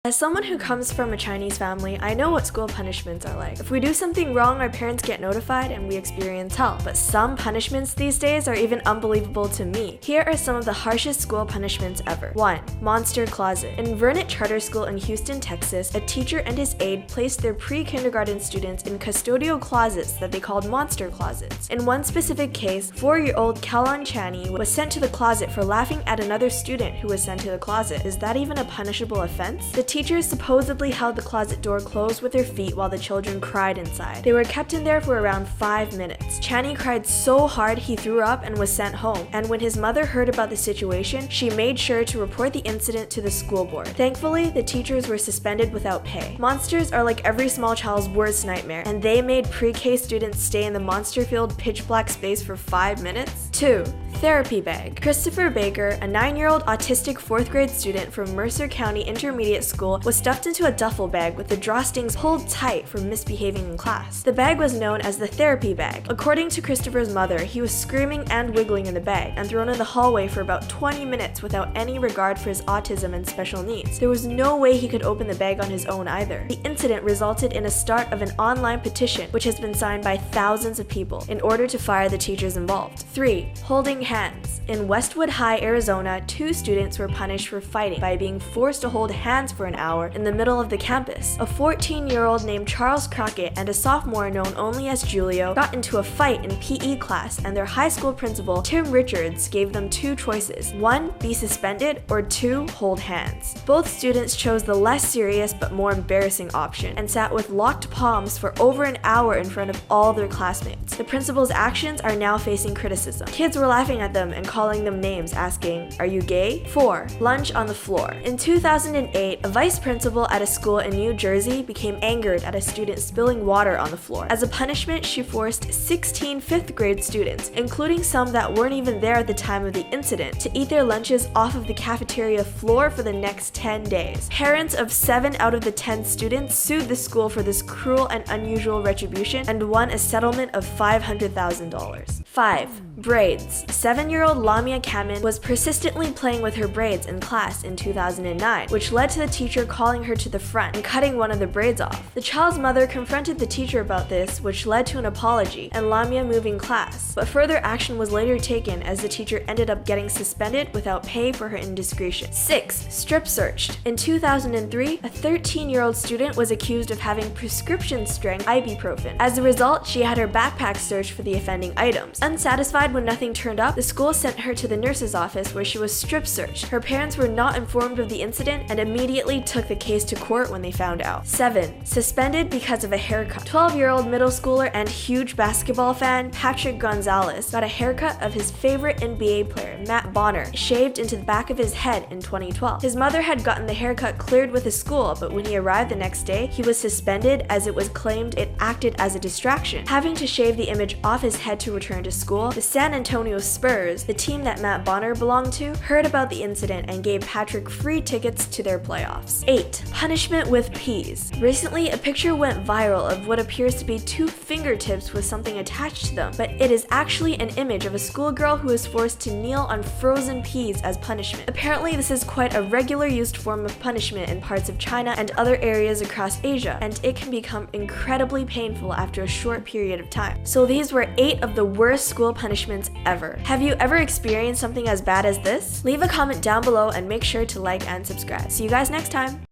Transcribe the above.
As someone who comes from a Chinese family, I know what school punishments are like. If we do something wrong, our parents get notified and we experience hell. But some punishments these days are even unbelievable to me. Here are some of the harshest school punishments ever. 1. Monster closet. In Vernet Charter School in Houston, Texas, a teacher and his aide placed their pre-kindergarten students in custodial closets that they called monster closets. In one specific case, 4-year-old Kalon Chani was sent to the closet for laughing at another student who was sent to the closet. Is that even a punishable offense? The teachers supposedly held the closet door closed with their feet while the children cried inside. They were kept in there for around 5 minutes. Chani cried so hard he threw up and was sent home, and when his mother heard about the situation, she made sure to report the incident to the school board. Thankfully, the teachers were suspended without pay. Monsters are like every small child's worst nightmare, and they made pre-K students stay in the monster-filled pitch-black space for 5 minutes. 2. Therapy bag. Christopher Baker, a 9-year-old autistic 4th grade student from Mercer County Intermediate School, was stuffed into a duffel bag with the drawstrings pulled tight for misbehaving in class. The bag was known as the therapy bag. According to Christopher's mother, he was screaming and wiggling in the bag and thrown in the hallway for about 20 minutes without any regard for his autism and special needs. There was no way he could open the bag on his own either. The incident resulted in a start of an online petition which has been signed by thousands of people in order to fire the teachers involved. 3. Holding hands. In Westwood High, Arizona, 2 students were punished for fighting by being forced to hold hands for an hour in the middle of the campus. A 14-year-old named Charles Crockett and a sophomore known only as Julio got into a fight in PE class, and their high school principal, Tim Richards, gave them 2 choices. 1. Be suspended, or 2. Hold hands. Both students chose the less serious but more embarrassing option and sat with locked palms for over an hour in front of all their classmates. The principal's actions are now facing criticism. Kids were laughing at them and calling them names, asking, "Are you gay?" 4. Lunch on the floor. In 2008, a vice principal at a school in New Jersey became angered at a student spilling water on the floor. As a punishment, she forced 16 5th grade students, including some that weren't even there at the time of the incident, to eat their lunches off of the cafeteria floor for the next 10 days. Parents of 7 out of the 10 students sued the school for this cruel and unusual retribution and won a settlement of $500,000. 5. Braids. 7-year-old Lamia Kamen was persistently playing with her braids in class in 2009, which led to the teacher calling her to the front and cutting one of the braids off. The child's mother confronted the teacher about this, which led to an apology and Lamia moving class, but further action was later taken as the teacher ended up getting suspended without pay for her indiscretion. 6. Strip searched. In 2003, a 13-year-old student was accused of having prescription-strength ibuprofen. As a result, she had her backpack searched for the offending items. Unsatisfied when nothing turned up, the school sent her to the nurse's office where she was strip searched. Her parents were not informed of the incident and immediately took the case to court when they found out. 7. Suspended because of a haircut. 12-year-old middle schooler and huge basketball fan Patrick Gonzalez got a haircut of his favorite NBA player, Matt Bonner, shaved into the back of his head in 2012. His mother had gotten the haircut cleared with the school, but when he arrived the next day, he was suspended as it was claimed it acted as a distraction. Having to shave the image off his head to return to school, the San Antonio Spurs, the team that Matt Bonner belonged to, heard about the incident and gave Patrick free tickets to their playoffs. 8. Punishment with peas. Recently, a picture went viral of what appears to be 2 fingertips with something attached to them, but it is actually an image of a schoolgirl who is forced to kneel on frozen peas as punishment. Apparently, this is quite a regular used form of punishment in parts of China and other areas across Asia, and it can become incredibly painful after a short period of time. So these were 8 of the worst school punishments ever. Have you ever experienced something as bad as this? Leave a comment down below and make sure to like and subscribe. See you guys next time!